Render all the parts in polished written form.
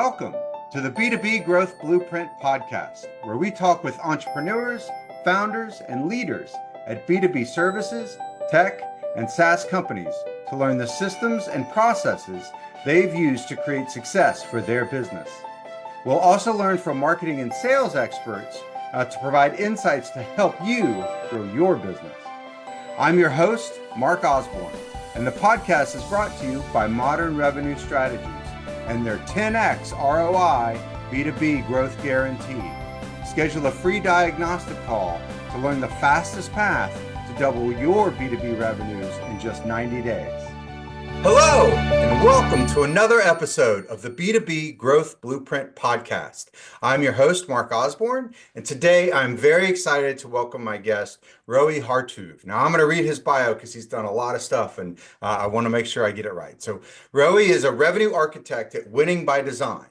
Welcome to the B2B Growth Blueprint podcast, where we talk with entrepreneurs, founders, and leaders at B2B services, tech, and SaaS companies to learn the systems and processes they've used to create success for their business. We'll also learn from marketing and sales experts to provide insights to help you grow your business. I'm your host, Mark Osborne, and the podcast is brought to you by Modern Revenue Strategies and their 10x ROI B2B Growth Guarantee. Schedule a free diagnostic call to learn the fastest path to double your B2B revenues in just 90 days. Hello, and welcome to another episode of the B2B Growth Blueprint podcast. I'm your host, Mark Osborne, and today I'm very excited to welcome my guest, Roee Hartuv. Now, I'm going to read his bio because he's done a lot of stuff, and I want to make sure I get it right. So, Roee is a revenue architect at Winning by Design,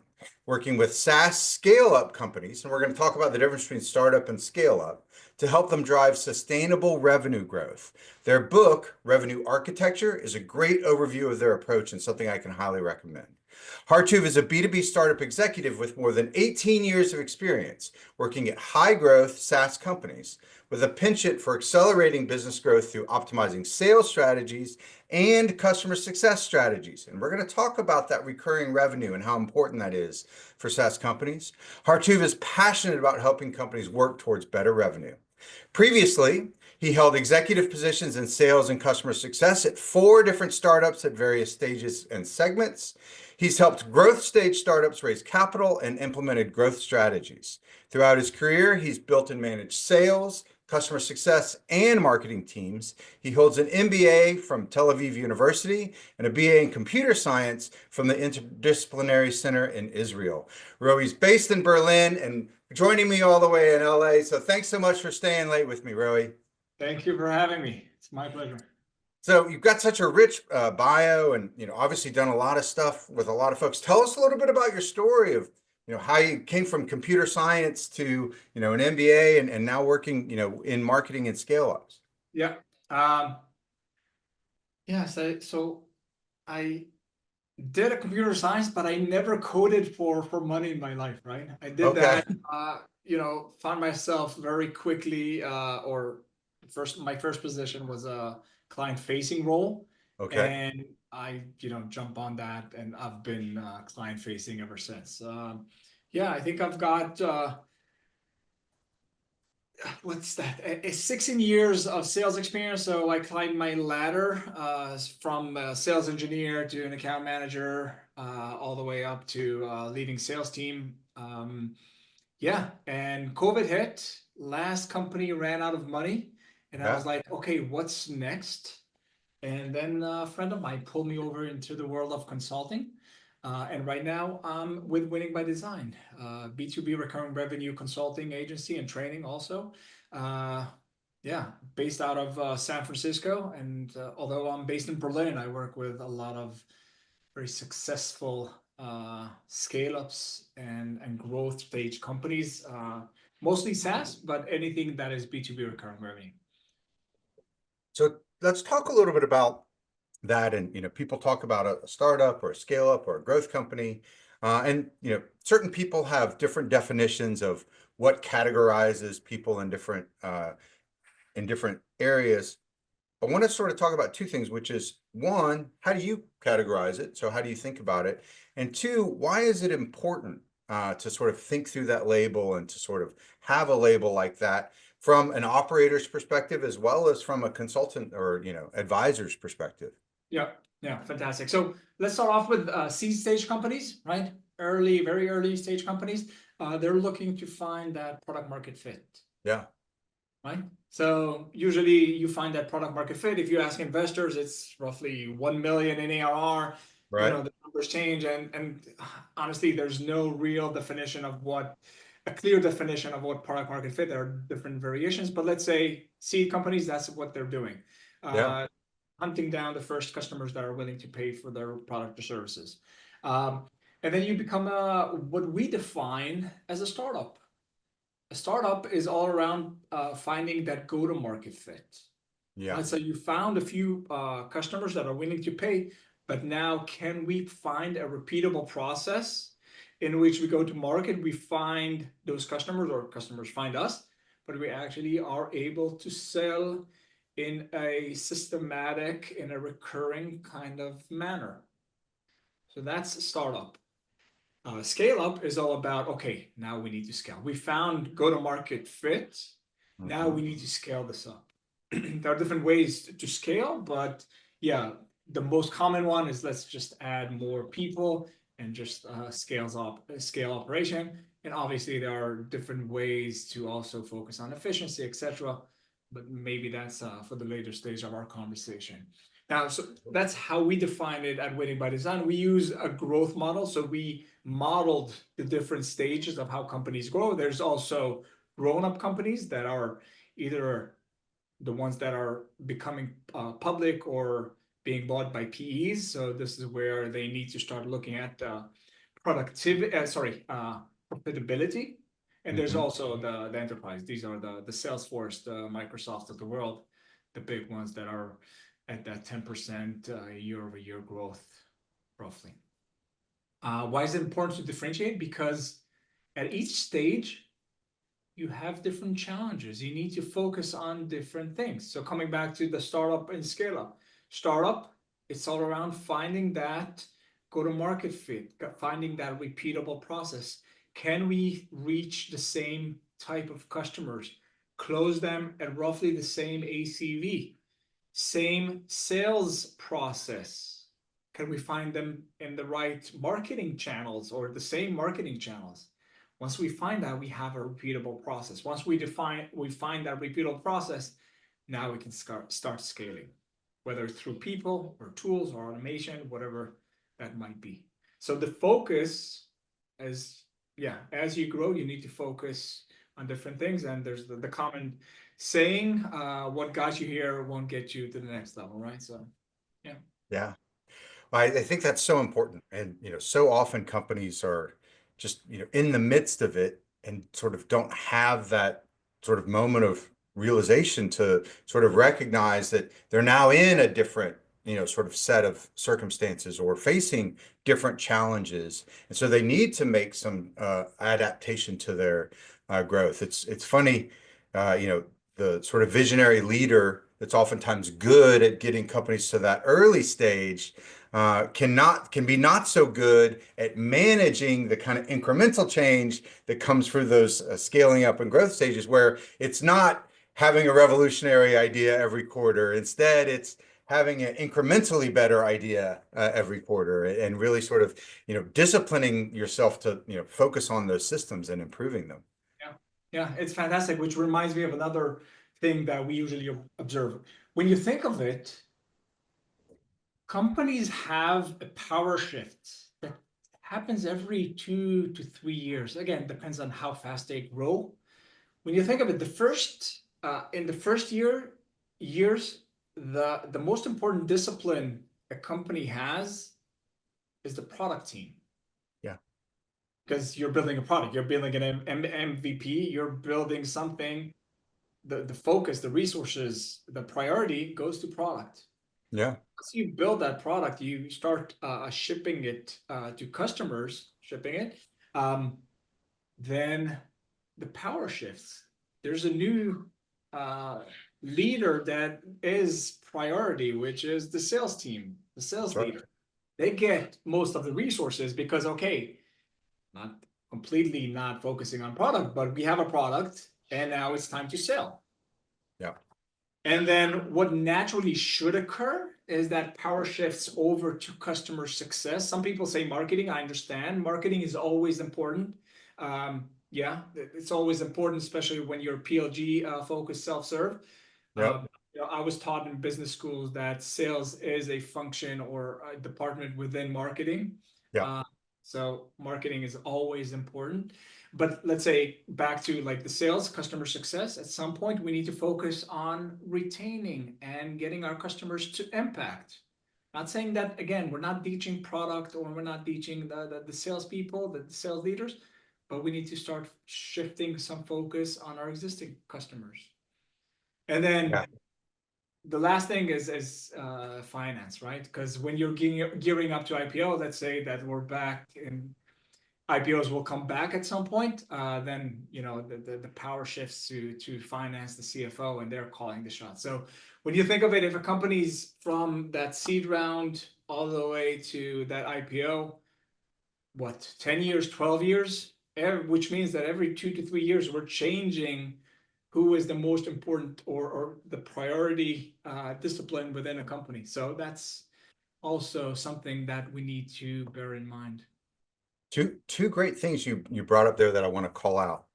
working with SaaS scale-up companies, and we're going to talk about the difference between startup and scale-up, to help them drive sustainable revenue growth. Their book, Revenue Architecture, is a great overview of their approach and something I can highly recommend. Hartuv is a B2B startup executive with more than 18 years of experience working at high-growth SaaS companies with a penchant for accelerating business growth through optimizing sales strategies and customer success strategies. And we're going to talk about that recurring revenue and how important that is for SaaS companies. Hartuv is passionate about helping companies work towards better revenue. Previously, he held executive positions in sales and customer success at 4 different startups at various stages and segments. He's helped growth stage startups raise capital and implemented growth strategies. Throughout his career, he's built and managed sales, customer success, and marketing teams. He holds an MBA from Tel Aviv University and a BA in computer science from the Interdisciplinary Center in Israel. Roee's based in Berlin and joining me all the way in LA. So thanks so much for staying late with me, Roee. Thank you for having me. It's my pleasure. So you've got such a rich bio and, obviously done a lot of stuff with a lot of folks. Tell us a little bit about your story of, how you came from computer science to, an MBA and now working, in marketing and scale ups. Yeah. So I did a computer science, but I never coded for money in my life, right? I did that, found myself very quickly, my first position was a client-facing role. Okay. And I, jump on that, and I've been client-facing ever since. I think I've got what's that? 16 years of sales experience. So I climbed my ladder from a sales engineer to an account manager, all the way up to leading sales team. And COVID hit. Last company ran out of money, and I was like, okay, what's next? And then a friend of mine pulled me over into the world of consulting. And right now I'm with Winning by Design, B2B recurring revenue consulting agency and training also. Based out of San Francisco. And although I'm based in Berlin, I work with a lot of very successful scale-ups and growth stage companies, mostly SaaS, but anything that is B2B recurring revenue. So let's talk a little bit about that. And, people talk about a startup or a scale up or a growth company. And, certain people have different definitions of what categorizes people in different areas. I want to sort of talk about 2 things, which is 1, how do you categorize it? So how do you think about it? And 2, why is it important to sort of think through that label and to sort of have a label like that from an operator's perspective, as well as from a consultant or, advisor's perspective? Yeah, fantastic. So let's start off with seed stage companies, right? Very early stage companies. They're looking to find that product market fit. Yeah. Right. So usually you find that product market fit. If you ask investors, it's roughly 1 million in ARR. Right. The numbers change, and honestly, there's no real definition of a clear definition of what product market fit. There are different variations, but let's say seed companies, that's what they're doing. Hunting down the first customers that are willing to pay for their product or services. And then you become what we define as a startup. A startup is all around finding that go-to-market fit. Yeah. So you found a few customers that are willing to pay, but now can we find a repeatable process in which we go to market, we find those customers or customers find us, but we actually are able to sell in a systematic, in a recurring kind of manner. So that's startup. Scale up is all about, okay, now we need to scale. We found go-to-market fit. Now we need to scale this up. There are different ways to scale, but yeah, the most common one is let's just add more people and just scale operation. And obviously there are different ways to also focus on efficiency, etc. But maybe that's for the later stage of our conversation. Now, so that's how we define it at Winning by Design. We use a growth model. So we modeled the different stages of how companies grow. There's also grown-up companies that are either the ones that are becoming public or being bought by PEs. So this is where they need to start looking at profitability. And there's also the enterprise. These are the Salesforce, the Microsoft of the world, the big ones that are at that 10% year-over-year growth, roughly. Why is it important to differentiate? Because at each stage, you have different challenges. You need to focus on different things. So coming back to the startup and scale up. Startup, it's all around finding that go-to-market fit, finding that repeatable process. Can we reach the same type of customers, close them at roughly the same ACV, same sales process? Can we find them in the right marketing channels or the same marketing channels? Once we find that, we have a repeatable process. Once we find that repeatable process, now we can start scaling, whether through people or tools or automation, whatever that might be. So the focus is, as you grow, you need to focus on different things. And there's the common saying, what got you here won't get you to the next level, right? So, yeah. Yeah. I think that's so important. And, so often companies are just, in the midst of it and sort of don't have that sort of moment of realization to sort of recognize that they're now in a different, sort of set of circumstances or facing different challenges. And so they need to make some adaptation to their growth. It's funny, the sort of visionary leader that's oftentimes good at getting companies to that early stage can be not so good at managing the kind of incremental change that comes through those scaling up and growth stages, where it's not having a revolutionary idea every quarter. Instead, it's having an incrementally better idea every quarter, and really sort of disciplining yourself to focus on those systems and improving them. Yeah, it's fantastic, which reminds me of another thing that we usually observe. When you think of it, companies have a power shift that happens every 2 to 3 years. Again, depends on how fast they grow. When you think of it, in the first years, the most important discipline a company has is the product team. Yeah. Because you're building a product, you're building an MVP, you're building something. The focus, the resources, the priority goes to product. Yeah. Once you build that product, you start shipping it to customers, then the power shifts. There's a new leader that is priority, which is the sales team, the sales leader. They get most of the resources because, okay, not completely not focusing on product, but we have a product and now it's time to sell. Yeah. And then what naturally should occur is that power shifts over to customer success. Some people say marketing. I understand. Marketing is always important. Yeah, it's always important, especially when you're PLG focused self-serve. Yep. I was taught in business schools that sales is a function or a department within marketing. Yeah. So marketing is always important. But let's say back to like the sales, customer success, at some point we need to focus on retaining and getting our customers to impact. Not saying that, again, we're not teaching product or we're not teaching the salespeople, the sales leaders, but we need to start shifting some focus on our existing customers. And then the last thing is finance, right? Because when you're gearing up to IPO, let's say that we're back in IPOs will come back at some point, then the power shifts to finance, the CFO, and they're calling the shots. So when you think of it, if a company's from that seed round all the way to that IPO, what, 10 years, 12 years, which means that every 2 to 3 years we're changing who is the most important or the priority discipline within a company. So that's also something that we need to bear in mind. Two great things you brought up there that I want to call out.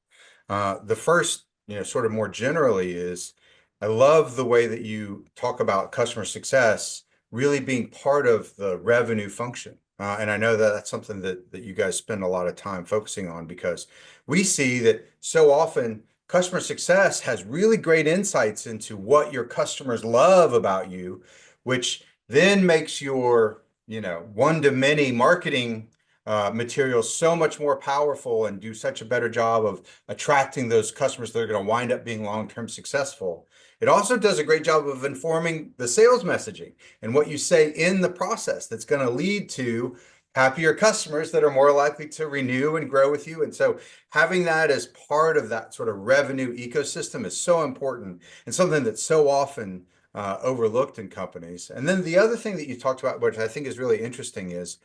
The first, sort of more generally is I love the way that you talk about customer success really being part of the revenue function. And I know that that's something that you guys spend a lot of time focusing on, because we see that so often customer success has really great insights into what your customers love about you, which then makes your, one-to-many marketing materials so much more powerful and do such a better job of attracting those customers that are going to wind up being long-term successful. It also does a great job of informing the sales messaging and what you say in the process that's going to lead to happier customers that are more likely to renew and grow with you. And so having that as part of that sort of revenue ecosystem is so important and something that's so often overlooked in companies. And then the other thing that you talked about, which I think is really interesting, is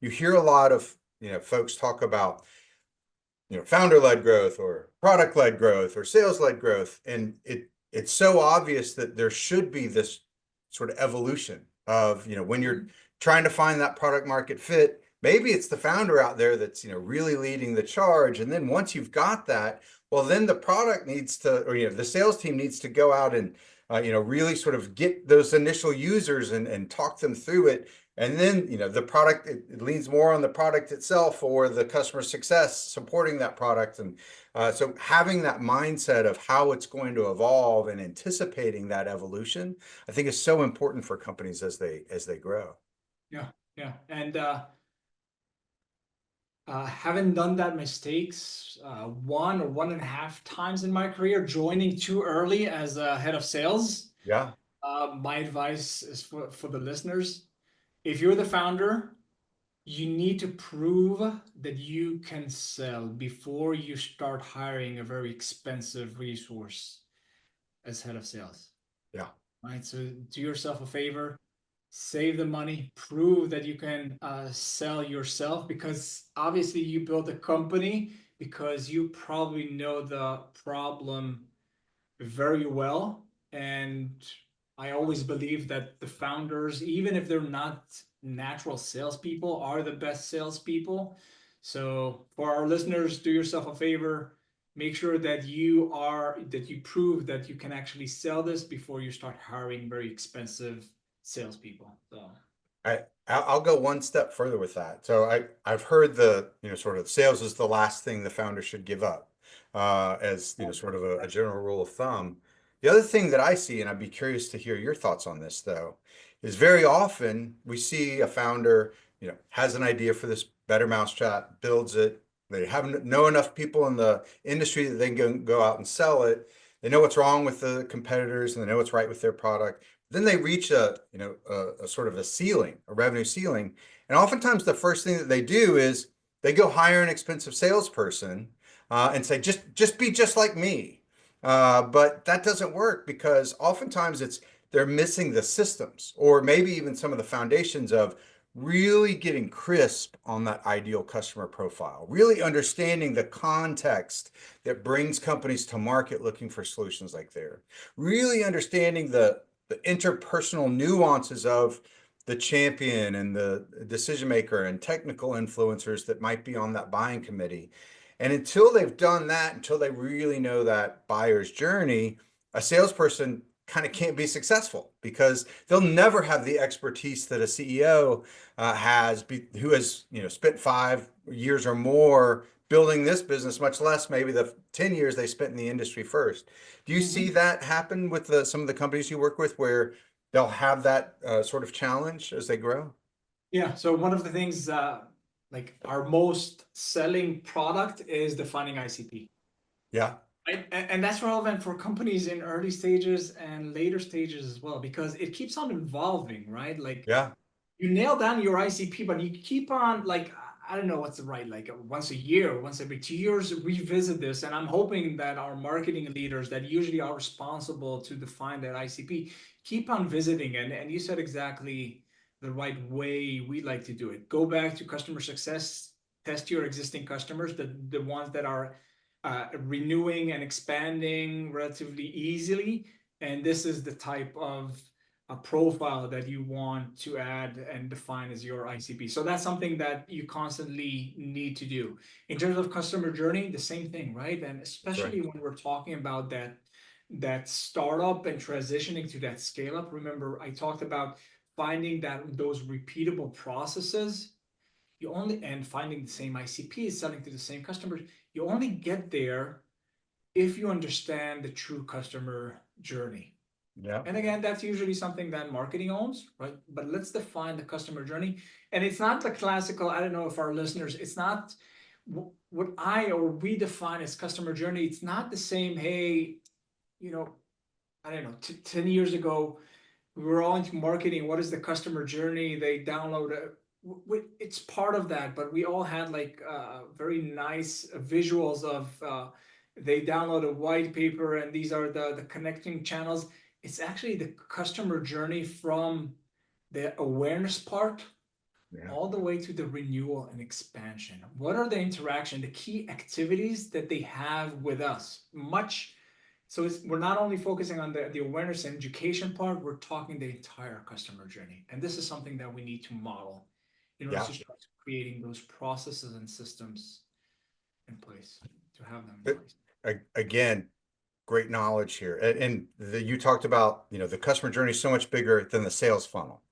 you hear a lot of folks talk about founder-led growth or product-led growth or sales-led growth, and it's so obvious that there should be this sort of evolution of when you're trying to find that product market fit, maybe it's the founder out there that's really leading the charge, and then once you've got that, well, then the product needs to, or the sales team needs to go out and really sort of get those initial users and talk them through it. And then, the product, it leans more on the product itself or the customer success supporting that product. And so having that mindset of how it's going to evolve and anticipating that evolution, I think is so important for companies as they grow. Yeah, yeah. And haven't done that mistakes 1 or 1.5 times in my career, joining too early as a head of sales. Yeah. My advice is for the listeners. If you're the founder, you need to prove that you can sell before you start hiring a very expensive resource as head of sales. Yeah. Right. So do yourself a favor, save the money, prove that you can sell yourself, because obviously you built a company because you probably know the problem very well. And I always believe that the founders, even if they're not natural salespeople, are the best salespeople. So for our listeners, do yourself a favor. Make sure that you prove that you can actually sell this before you start hiring very expensive salespeople. So I'll go one step further with that. So I've heard the sort of sales is the last thing the founder should give up, as sort of a general rule of thumb. The other thing that I see, and I'd be curious to hear your thoughts on this though, is very often we see a founder has an idea for this better mousetrap, builds it. They know enough people in the industry that they can go out and sell it. They know what's wrong with the competitors and they know what's right with their product. Then they reach a sort of a ceiling, a revenue ceiling. And oftentimes the first thing that they do is they go hire an expensive salesperson and say, just be just like me. But that doesn't work, because oftentimes they're missing the systems or maybe even some of the foundations of really getting crisp on that ideal customer profile, really understanding the context that brings companies to market looking for solutions like theirs, really understanding the interpersonal nuances of the champion and the decision maker and technical influencers that might be on that buying committee. And until they've done that, until they really know that buyer's journey, a salesperson kind of can't be successful, because they'll never have the expertise that a CEO who has spent 5 years or more building this business, much less maybe the 10 years they spent in the industry first. Do you see that happen with some of the companies you work with, where they'll have that sort of challenge as they grow? Yeah. So one of the things, like our most selling product is defining ICP. Yeah. Right? And that's relevant for companies in early stages and later stages as well, because it keeps on evolving, right? Like Yeah. you nail down your ICP, but you keep on, like, I don't know what's the right, like once a year, once every 2 years, revisit this. And I'm hoping that our marketing leaders that usually are responsible to define that ICP keep on visiting. And you said exactly the right way we like to do it. Go back to customer success, test your existing customers, the ones that are renewing and expanding relatively easily. And this is the type of a profile that you want to add and define as your ICP. So that's something that you constantly need to do. In terms of customer journey, the same thing, right? And Right. especially when we're talking about that startup and transitioning to that scale up. Remember, I talked about finding that those repeatable processes. You only and finding the same ICP, selling to the same customers. You only get there if you understand the true customer journey. Yeah. And again, that's usually something that marketing owns, right? But let's define the customer journey. And it's not the classical, I don't know if our listeners, it's not what I or we define as customer journey. It's not the same, hey, you know, I don't know, 10 years ago, we were all into marketing. What is the customer journey? They download a, it's part of that, but we all had like very nice visuals of they download a white paper and these are the connecting channels. It's actually the customer journey from the awareness part Yeah. all the way to the renewal and expansion. What are the interaction, the key activities that they have with us? So we're not only focusing on the awareness and education part, we're talking the entire customer journey. And this is something that we need to model in order Yeah. to start creating those processes and systems in place, to have them in But place. again, great knowledge here. And you talked about, the customer journey is so much bigger than the sales funnel.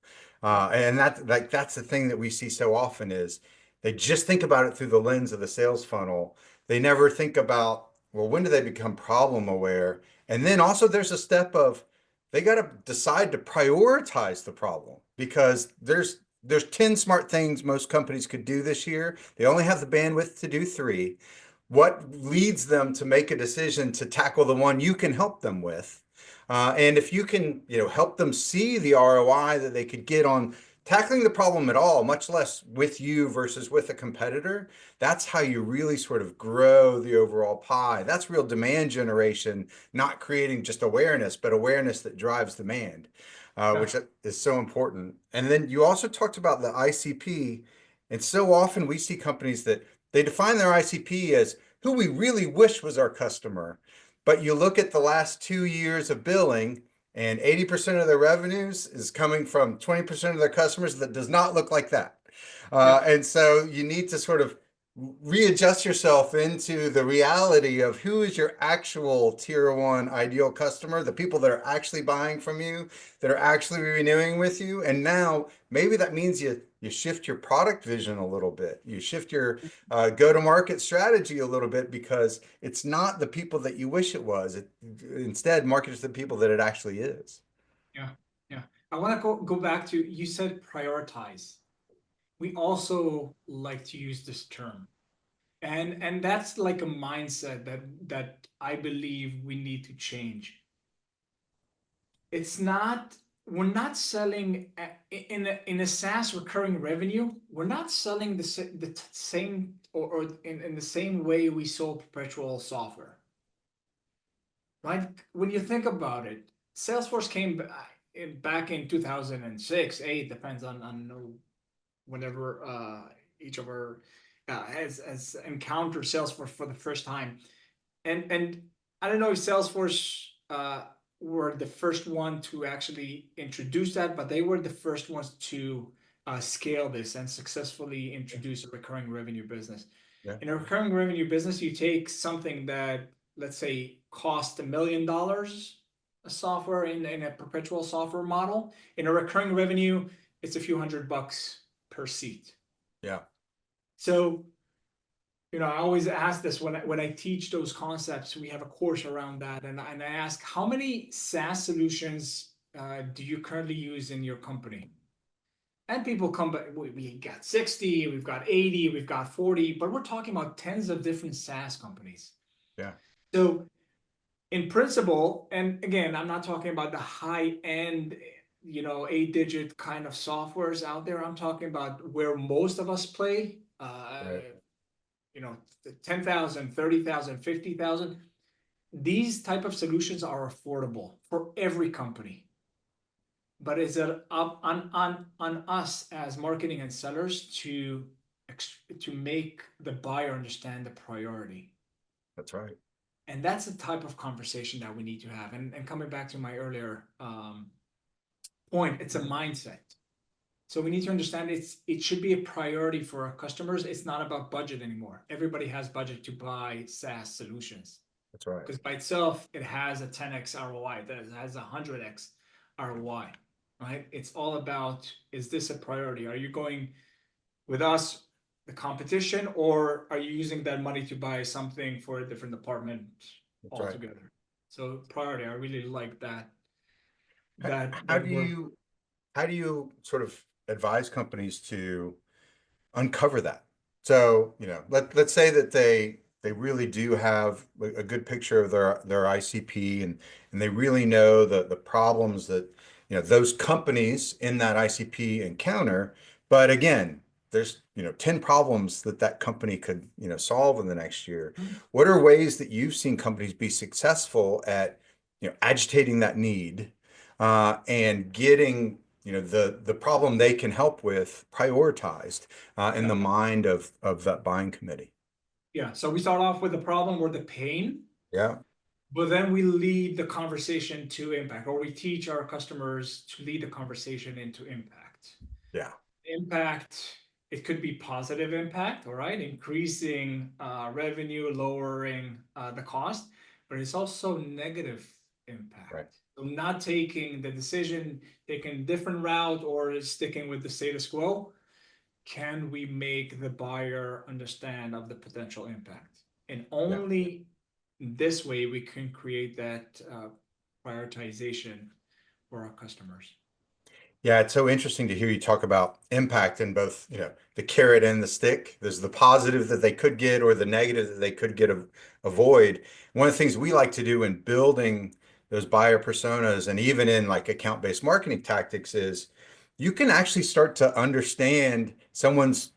Yeah. And that's the thing that we see so often is they just think about it through the lens of the sales funnel. They never think about, well, when do they become problem aware? And then also there's a step of they got to decide to prioritize the problem because there's 10 smart things most companies could do this year. They only have the bandwidth to do three. What leads them to make a decision to tackle the one you can help them with? And if you can, help them see the ROI that they could get on tackling the problem at all, much less with you versus with a competitor, that's how you really sort of grow the overall pie. That's real demand generation, not creating just awareness, but awareness that drives demand, Yeah. which is so important. And then you also talked about the ICP. And so often we see companies that they define their ICP as who we really wish was our customer. But you look at the last 2 years of billing, and 80% of their revenues is coming from 20% of their customers. That does not look like that. Yeah. And so you need to sort of readjust yourself into the reality of who is your actual tier one ideal customer, the people that are actually buying from you, that are actually renewing with you. And now maybe that means you shift your product vision a little bit. You shift your go-to-market strategy a little bit because it's not the people that you wish it was. Instead, market to the people that it actually is. Yeah. Yeah. I want to go back to, you said prioritize. We also like to use this term. And that's like a mindset that I believe we need to change. It's not, we're not selling in a SaaS recurring revenue, we're not selling the same or in the same way we sold perpetual software. Right? When you think about it, Salesforce came back in 2006, 8, depends on whenever each of our has encountered Salesforce for the first time. And I don't know if Salesforce were the first one to actually introduce that, but they were the first ones to scale this and successfully introduce a recurring revenue business. Yeah. In a recurring revenue business, you take something that, let's say, cost $1 million a software in a perpetual software model. In a recurring revenue, it's a few $100 per seat. Yeah. So, I always ask this when I teach those concepts. We have a course around that, and I ask, how many SaaS solutions do you currently use in your company? And people come back, we got 60, we've got 80, we've got 40, but we're talking about tens of different SaaS companies. Yeah. So in principle, and again, I'm not talking about the high end 8-digit kind of softwares out there. I'm talking about where most of us play, Right. 10,000, 30,000, 50,000. These type of solutions are affordable for every company. But is it up on us as marketing and sellers to make the buyer understand the priority? That's right. And that's the type of conversation that we need to have. And coming back to my earlier point, it's a mindset. So we need to understand it should be a priority for our customers. It's not about budget anymore. Everybody has budget to buy SaaS solutions That's right. because by itself it has a 10x ROI, that has a 100x ROI, right? It's all about, is this a priority? Are you going with us, the competition, or are you using that money to buy something for a different department That's right. altogether? So priority, I really like that How, that how that do word. you how do you sort of advise companies to uncover that? So, let's say that they really do have a good picture of their ICP, and they really know the problems that, those companies in that ICP encounter. But again, there's, 10 problems that that company could, solve in the next year. What are ways that you've seen companies be successful at, agitating that need, and getting, the problem they can help with prioritized in Yeah. the mind of that buying committee? Yeah. So we start off with the problem or the pain, Yeah, but then we lead the conversation to impact, or we teach our customers to lead the conversation into impact. yeah, Impact, it could be positive impact, all right, increasing revenue, lowering the cost, but it's also negative right. impact. So not taking the decision, taking a different route, or sticking with the status quo. Can we make the buyer understand of the potential impact? And Yeah. only this way we can create that prioritization for our customers. Yeah, it's so interesting to hear you talk about impact in both, the carrot and the stick. There's the positive that they could get or the negative that they could get avoid. One of the things we like to do in building those buyer personas and even in like account-based marketing tactics is you can actually start to understand someone's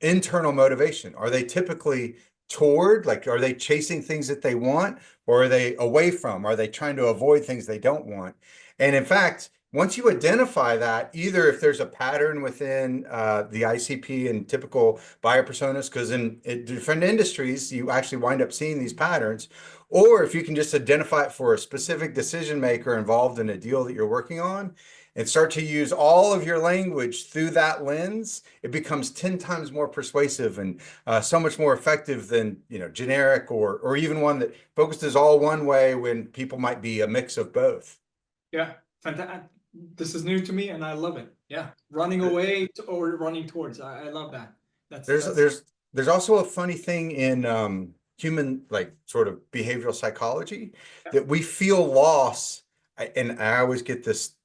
internal motivation. Are they typically toward, like, are they chasing things that they want, or are they away from? Are they trying to avoid things they don't want? And in fact, once you identify that, either if there's a pattern within the ICP and typical buyer personas, because in different industries, you actually wind up seeing these patterns, or if you can just identify it for a specific decision maker involved in a deal that you're working on, and start to use all of your language through that lens, it becomes 10 times more persuasive and so much more effective than, generic or even one that focuses all one way when people might be a mix of both. Yeah, fantastic. This is new to me and I love it. Yeah, running away or running towards. I love that. There's That's there's there's also a funny thing in human, like, sort of behavioral psychology, yeah, that we feel loss, and I always get this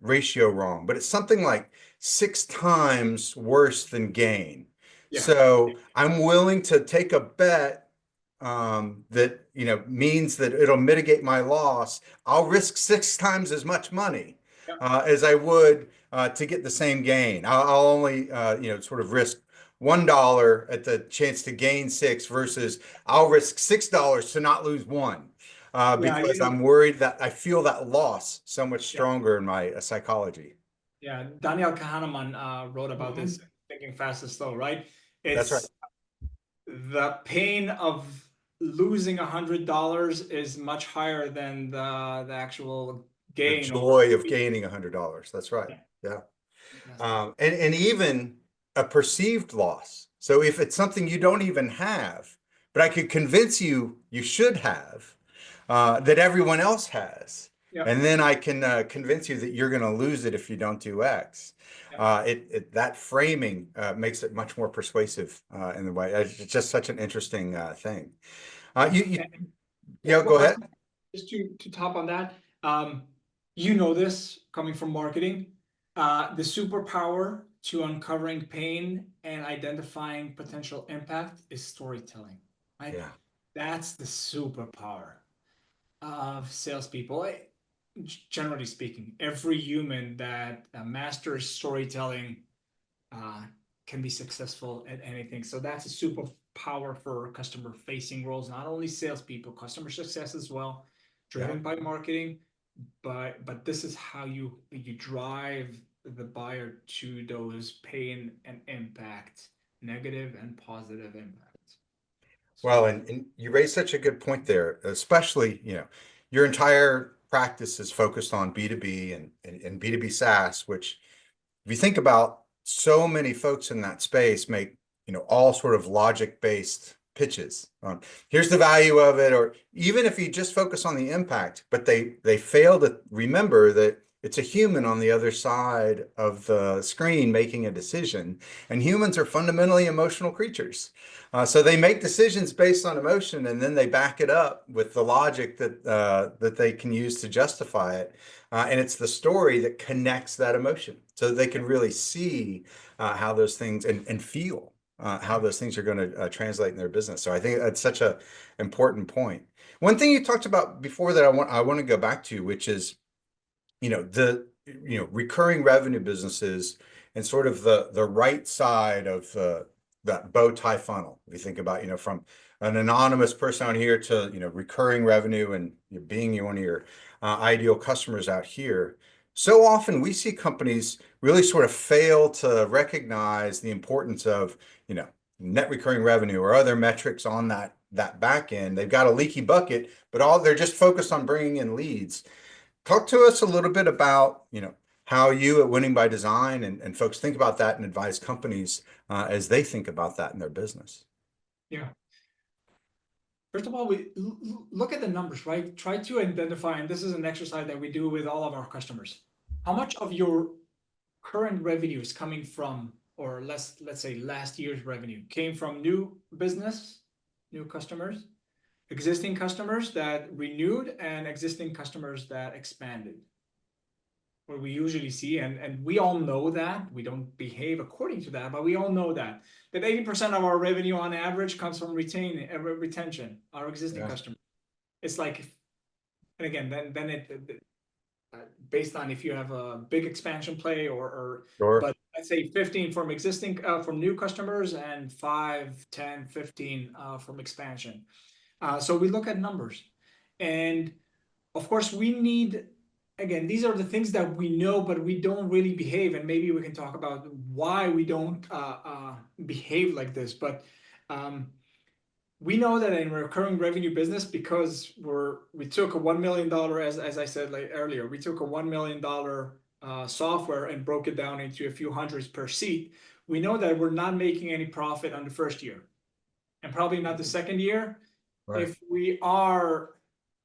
ratio wrong, but it's something like 6 times worse than gain. yeah, So I'm willing to take a bet that, means that it'll mitigate my loss. I'll risk 6 times as much money yeah, as I would to get the same gain. I'll only, sort of risk $1 at the chance to gain six versus I'll risk $6 to not lose one, yeah. because I'm worried that I feel that loss so much Yeah, stronger in my psychology. yeah. Daniel Kahneman wrote about this, Mhm. Thinking Fast and Slow, right? That's right. It's the pain of losing $100 is much higher than the actual The gain or joy of gaining $100. That's right. yeah, Yeah. fantastic. And even a perceived loss. So if it's something you don't even have, but I could convince you you should have, that everyone else has, Yeah, and then I can convince you that you're going to lose it if you don't do X. yeah. That framing makes it much more persuasive in the way. It's just such an interesting thing. And Yeah, well, go ahead. just to top on that, um, this coming from marketing, the superpower to uncovering pain and identifying potential impact is storytelling, right? Yeah, That's the superpower of salespeople. generally speaking, every human that masters storytelling can be successful at anything. So that's a superpower for customer facing roles, not only salespeople, customer success as well, Yeah. driven by marketing. But this is how you drive the buyer to those pain and impact, negative and positive impacts. Well, So and you raised such a good point there, especially, your entire practice is focused on B2B and B2B SaaS, which if you think about, so many folks in that space make, all sort of logic-based pitches on here's the value of it, or even if you just focus on the impact, but they fail to remember that it's a human on the other side of the screen making a decision, and humans are fundamentally emotional creatures. So they make decisions based on emotion, and then they back it up with the logic that they can use to justify it. And it's the story that connects that emotion so that they can really see how those things and feel how those things are going to translate in their business. So I think that's such a important point. One thing you talked about before that I want to go back to, which is, the recurring revenue businesses and sort of the right side of that bow tie funnel. If you think about, from an anonymous person out here to, recurring revenue and being one of your ideal customers out here. So often we see companies really sort of fail to recognize the importance of, net recurring revenue or other metrics on that back end. They've got a leaky bucket, but they're just focused on bringing in leads. Talk to us a little bit about, how you at Winning by Design and folks think about that and advise companies as they think about that in their business. yeah. First of all, we look at the numbers, right? Try to identify, and this is an exercise that we do with all of our customers. How much of your current revenue is coming from, or let's say last year's revenue came from new business, new customers, existing customers that renewed, and existing customers that expanded. What we usually see, and we all know that we don't behave according to that, but we all know that 80% of our revenue on average comes from retention, our existing customers. It's like, and again, then it based on if you have a big expansion play or Sure. but let's say 15 from existing from new customers and 5, 10, 15 from expansion. So we look at numbers, and of course we need, again, these are the things that we know, but we don't really behave, and maybe we can talk about why we don't behave like this. But we know that in recurring revenue business, because we took a $1 million, as I said earlier, we took a $1 million software and broke it down into a few hundreds per seat. We know that we're not making any profit on the first year, and probably not the second year. Right. If we are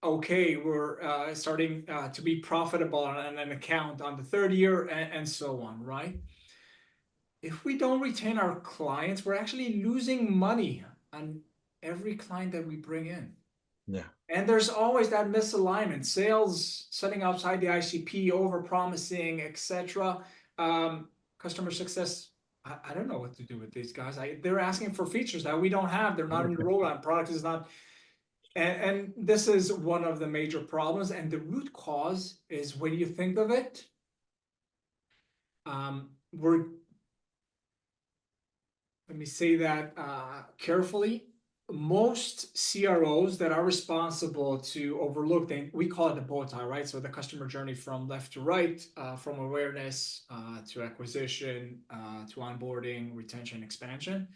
okay, we're starting to be profitable on an account on the third year, and so on, right? If we don't retain our clients, we're actually losing money on every client that we bring in. Yeah. And there's always that misalignment, sales setting outside the ICP, over promising, etc. Customer success, I don't know what to do with these guys. They're asking for features that we don't have. They're not in the rollout. Product is not. And this is one of the major problems. And the root cause is, when you think of it, let me say that carefully. Most CROs that are responsible to overlook, we call it the bow tie, right? So the customer journey from left to right, from awareness to acquisition, to onboarding, retention, expansion.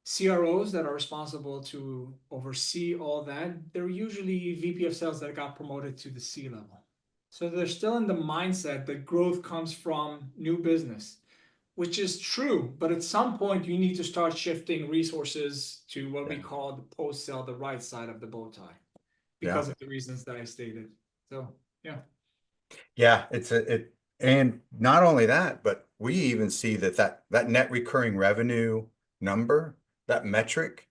CROs that are responsible to oversee all that, they're usually VP of sales that got promoted to the C level. So they're still in the mindset that growth comes from new business, which is true. But at some point, you need to start shifting resources to what we call the post-sale, the right side of the bow tie, because of the reasons that I stated. So, yeah. Yeah, and not only that, but we even see that net recurring revenue number, that metric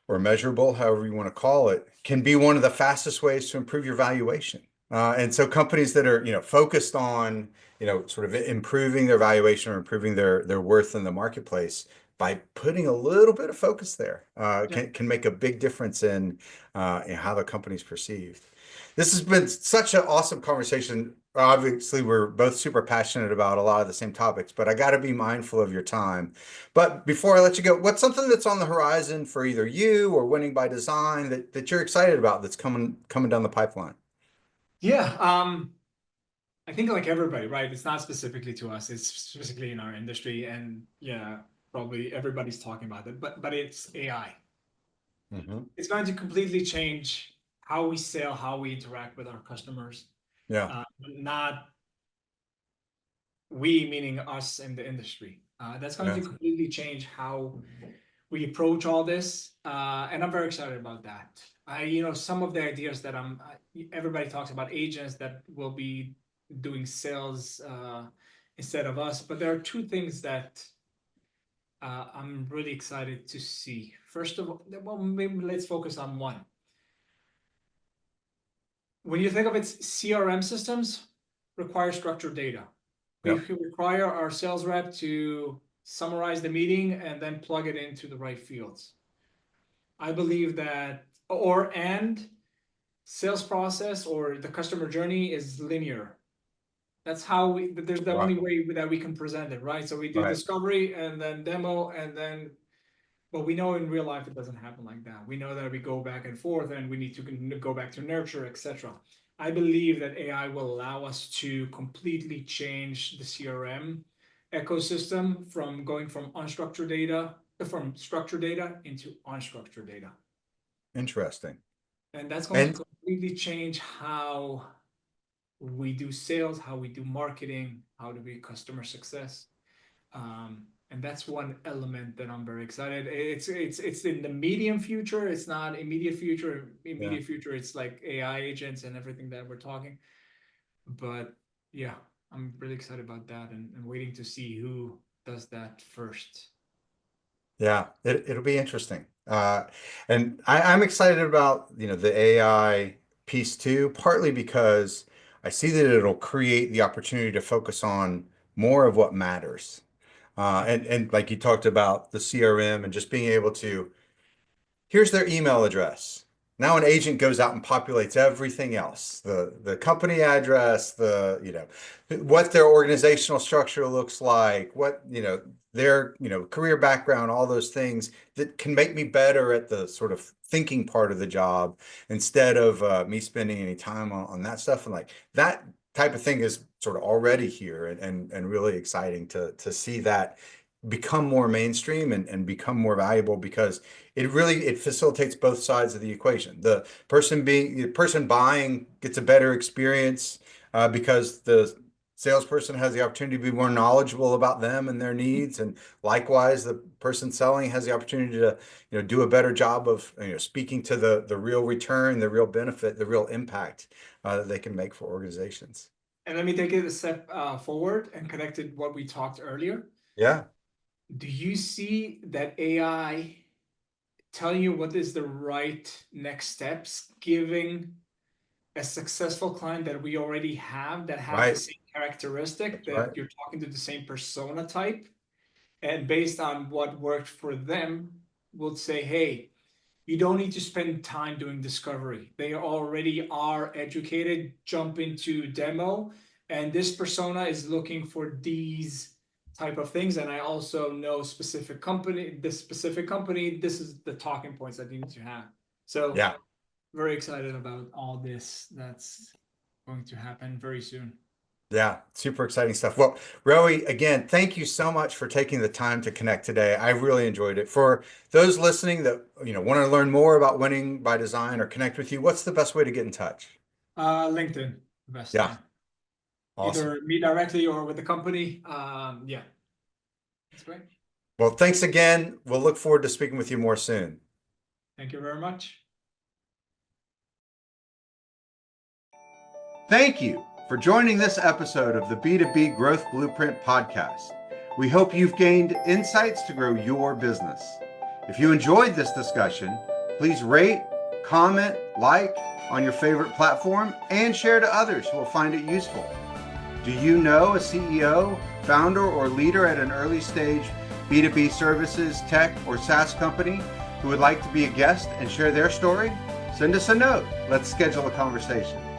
or measurable, however you want to call it, can be one of the fastest ways to improve your valuation. And so companies that are, focused on, sort of improving their valuation or improving their worth in the marketplace by putting a little bit of focus there, can make a big difference in how the company's perceived. This has been such an awesome conversation. Obviously, we're both super passionate about a lot of the same topics, but I got to be mindful of your time. But before I let you go, what's something that's on the horizon for either you or Winning by Design that you're excited about that's coming down the pipeline? Yeah, I think like everybody, right? It's not specifically to us, it's specifically in our industry, and yeah, probably everybody's talking about it, but it's AI. Hmm. It's going to completely change how we sell, how we interact with our customers. Yeah, Not we, meaning us in the industry. That's going yeah, to completely change how we approach all this, and I'm very excited about that. Some of the ideas that everybody talks about agents that will be doing sales instead of us, but there are two things that I'm really excited to see. First of all, well, maybe let's focus on one. When you think of it, CRM systems require structured data. We yep. require our sales rep to summarize the meeting and then plug it into the right fields. I believe that, and sales process or the customer journey is linear. There's the Right, only way that we can present it, right? So we do right. discovery and then demo and then, but we know in real life it doesn't happen like that. We know that we go back and forth and we need to go back to nurture, etc. I believe that AI will allow us to completely change the CRM ecosystem from going from structured data into unstructured data. Interesting. And that's going to And completely change how we do sales, how we do marketing, how do we customer success. And that's one element that I'm very excited. It's in the medium future. It's not immediate future. yeah. Immediate future, it's like AI agents and everything that we're talking. But yeah, I'm really excited about that and waiting to see who does that first. Yeah, it'll be interesting. And I'm excited about, the AI piece too, partly because I see that it'll create the opportunity to focus on more of what matters. And like you talked about the CRM and just being able to here's their email address. Now an agent goes out and populates everything else, the company address, what their organizational structure looks like, what, their, career background, all those things that can make me better at the sort of thinking part of the job instead of me spending any time on that stuff. And like that type of thing is sort of already here and really exciting to see that become more mainstream and become more valuable because it facilitates both sides of the equation. The person buying gets a better experience because the salesperson has the opportunity to be more knowledgeable about them and their needs, and likewise, the person selling has the opportunity to do a better job of speaking to the real return, the real benefit, the real impact that they can make for organizations. And let me take it a step forward and connect it what we talked earlier. Yeah, Do you see that AI telling you what is the right next steps, giving a successful client that we already have that has the right. same characteristic, That's right. that you're talking to the same persona type, and based on what worked for them, will say, hey, you don't need to spend time doing discovery. They already are educated, jump into demo, and this persona is looking for these type of things. And I also know this specific company, this is the talking points that you need to have. So Yeah. very excited about all this that's going to happen very soon. Yeah, super exciting stuff. Well, Roee, again, thank you so much for taking the time to connect today. I really enjoyed it. For those listening that want to learn more about Winning by Design or connect with you, what's the best way to get in touch? LinkedIn, the best, Yeah, yeah. awesome. Either me directly or with the company. Yeah, that's great. Well, thanks again. We'll look forward to speaking with you more soon. Thank you very much. Thank you for joining this episode of the B2B Growth Blueprint podcast. We hope you've gained insights to grow your business. If you enjoyed this discussion, please rate, comment, like on your favorite platform, and share to others who will find it useful. Do you know a CEO, founder, or leader at an early stage B2B services, tech, or SaaS company who would like to be a guest and share their story? Send us a note. Let's schedule a conversation.